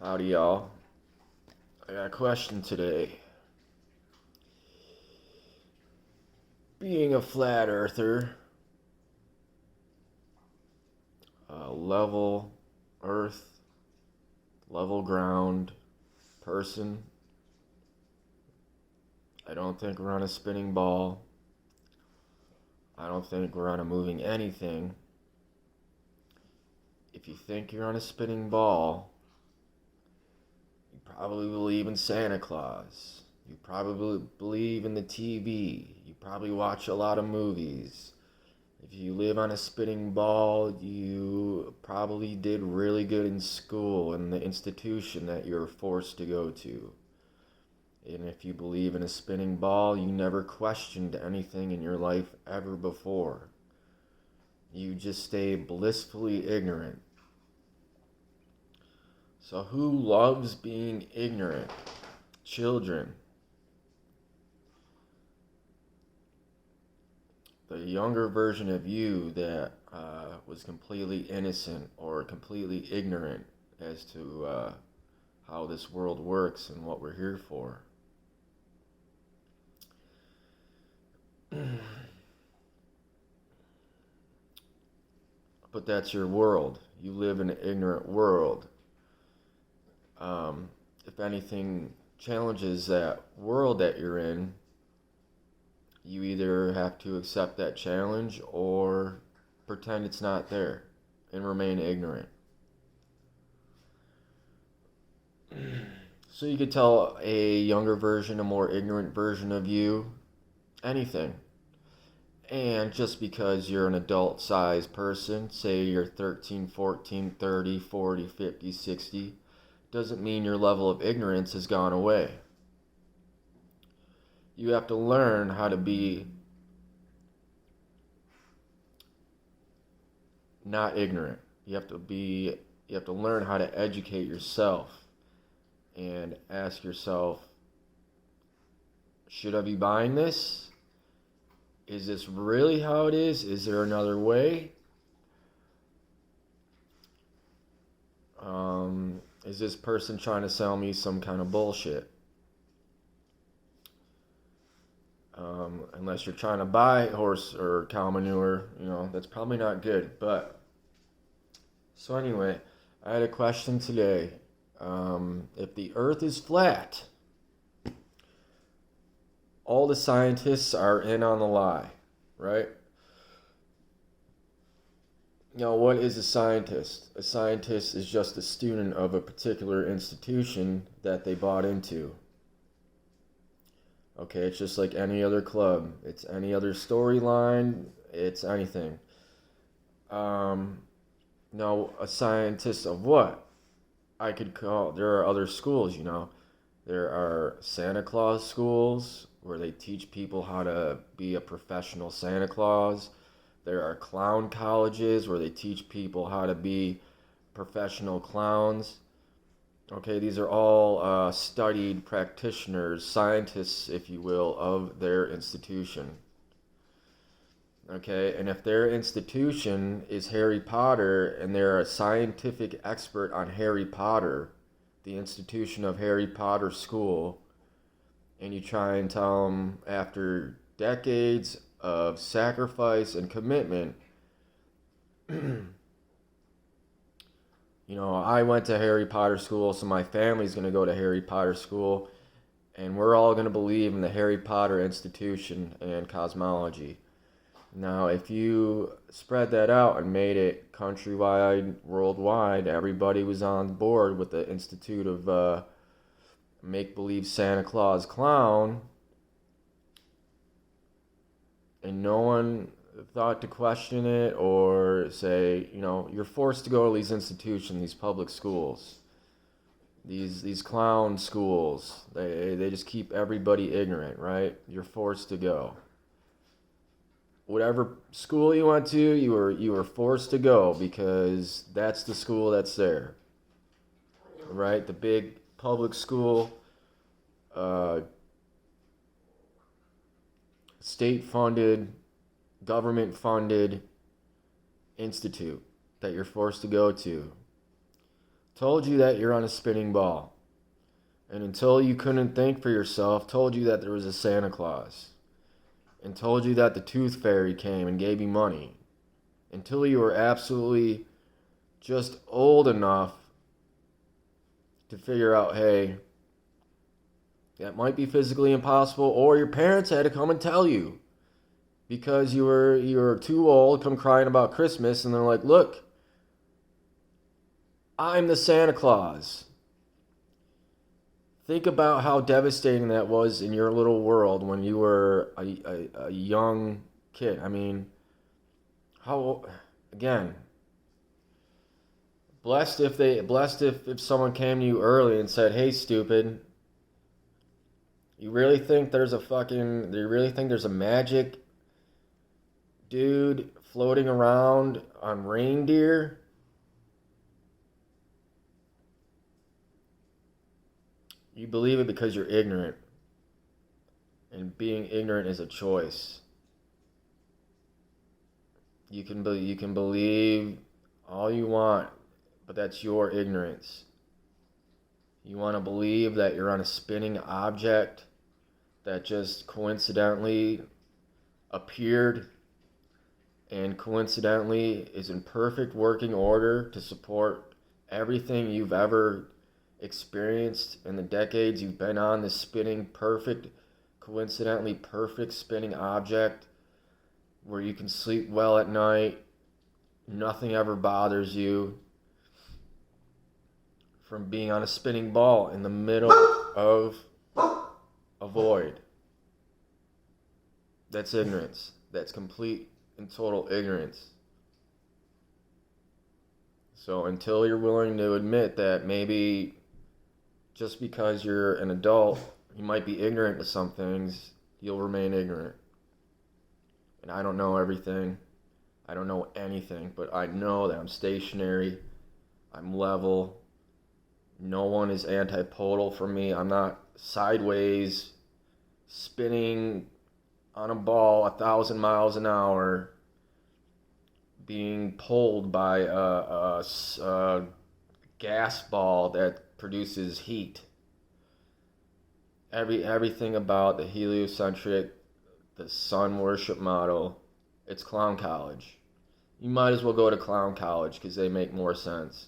Howdy, y'all. I got a question today. Being a flat earther, a level earth, level ground person, I don't think we're on a spinning ball. I don't think we're on a moving anything. If you think you're on a spinning ball, you probably believe in Santa Claus. You probably believe in the TV. You probably watch a lot of movies. If you live on a spinning ball, you probably did really good in school in the institution that you're forced to go to. And if you believe in a spinning ball, you never questioned anything in your life ever before. You just stay blissfully ignorant. So who loves being ignorant? Children. The younger version of you that was completely innocent or completely ignorant as to how this world works and what we're here for. But that's your world. You live in an ignorant world. If anything challenges that world that you're in, you either have to accept that challenge or pretend it's not there and remain ignorant. So you could tell a younger version, a more ignorant version of you, anything. And just because you're an adult-sized person, say you're 13, 14, 30, 40, 50, 60, doesn't mean your level of ignorance has gone away. You have to learn how to be not ignorant. You have to learn how to educate yourself and ask yourself, should I be buying this? Is this really how it is? Is there another way? Is this person trying to sell me some kind of bullshit? Unless you're trying to buy horse or cow manure, that's probably not good. But, so anyway, I had a question today. If the earth is flat, all the scientists are in on the lie, right? What is a scientist? A scientist is just a student of a particular institution that they bought into. Okay, it's just like any other club. It's any other storyline. It's anything. Now, a scientist of what? There are other schools, There are Santa Claus schools where they teach people how to be a professional Santa Claus. There are clown colleges where they teach people how to be professional clowns. Okay, these are all studied practitioners, scientists, if you will, of their institution. Okay, and if their institution is Harry Potter and they're a scientific expert on Harry Potter, the institution of Harry Potter School, and you try and tell them after decades of sacrifice and commitment, I went to Harry Potter school, so my family's going to go to Harry Potter school, and we're all going to believe in the Harry Potter institution and cosmology. Now, if you spread that out and made it countrywide, worldwide, everybody was on board with the Institute of Make-Believe Santa Claus Clown, and no one thought to question it or say, you're forced to go to these institutions, these public schools, these clown schools. They just keep everybody ignorant, right? You're forced to go. Whatever school you went to, you were forced to go because that's the school that's there, right? The big public school, state-funded, government-funded institute that you're forced to go to. told you that you're on a spinning ball. And until you couldn't think for yourself, told you that there was a Santa Claus. And told you that the tooth fairy came and gave you money. Until you were absolutely just old enough to figure out, hey, that might be physically impossible, or your parents had to come and tell you because you were too old, come crying about Christmas, and they're like, look, I'm the Santa Claus. Think about how devastating that was in your little world when you were a young kid. I mean, again, blessed if someone came to you early and said, hey, stupid, do you really think there's a magic dude floating around on reindeer? You believe it because you're ignorant. And being ignorant is a choice. You can believe all you want, but that's your ignorance. You want to believe that you're on a spinning object that just coincidentally appeared and coincidentally is in perfect working order to support everything you've ever experienced in the decades you've been on this spinning coincidentally perfect spinning object where you can sleep well at night, nothing ever bothers you from being on a spinning ball in the middle of a void. That's ignorance. That's complete and total ignorance. So until you're willing to admit that maybe just because you're an adult, you might be ignorant to some things, you'll remain ignorant. And I don't know everything. I don't know anything, but I know that I'm stationary. I'm level. No one is antipodal from me. I'm not sideways spinning on a ball 1,000 miles an hour being pulled by a gas ball that produces heat. Everything about the heliocentric, the sun worship model, it's clown college. You might as well go to clown college because they make more sense.